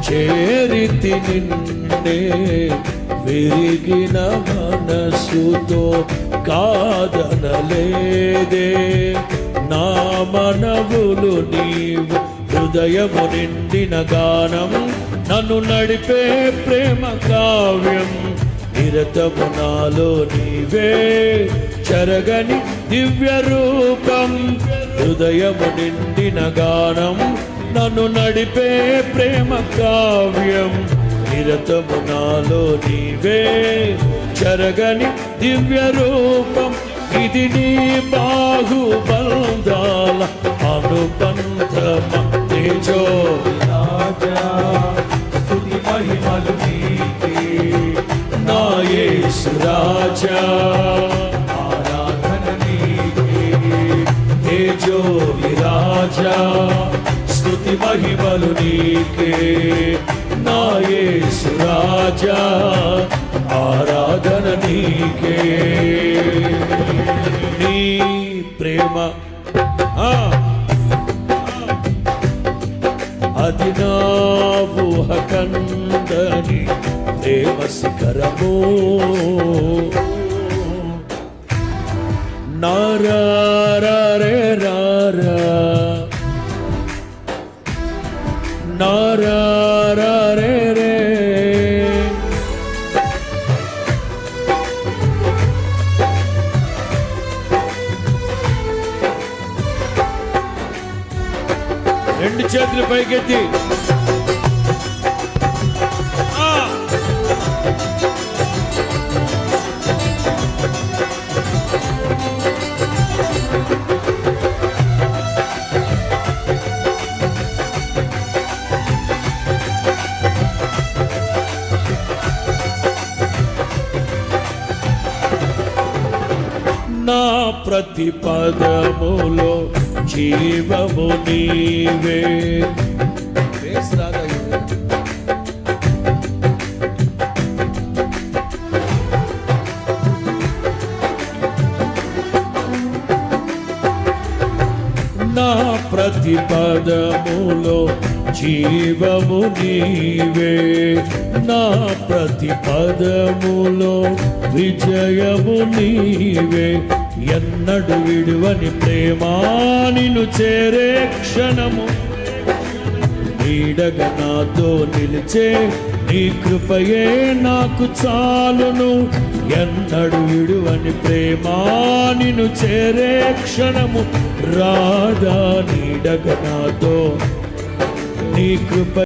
చేరితి నిన్నే విరిగిన మనసుతో కాదనలేదే. నా మనవులు నీవు హృదయము నిండిన గానం, నన్ను నడిపే ప్రేమ కావ్యం. నిరతము నాలో నీవే చెరగని దివ్య రూపం. హృదయము నిండిన గానం, నన్ను నడిపే ప్రేమ కావ్యం. నిరతము నాలో నీవే చెరగని దివ్య రూపం. ఇది నీ బాహుబంధాల అనుబంధమ. తేజో రాజా స్తుతి మహిమలు నీకే. నా యేసు రాజా ఆరాధన నీకే. తేజో రాజా స్తుతి మహిమలు నీకే. నా యేసు రాజా ఆరాధన నీకే. నీ ప్రేమ అది నా ఊహ కందని ప్రేమ శిఖరము. నారే రారా నారే రే. రెండు చేతులు పైకెత్తి నా ప్రతి పదములో జీవము నీవే. నా ప్రతి పదములో జీవము నీవే. నా ప్రతి పదములో విజయము నీవే. ఎన్నడు విడువని ప్రేమా నిన్ను చేరే క్షణము. నీడగా నాతో నిలిచే నీ కృపయే నాకు చాలును. ఎన్నడు విడువని ప్రేమా నిన్ను చేరే క్షణము. రాధా నీడగా నాతో నీ కృప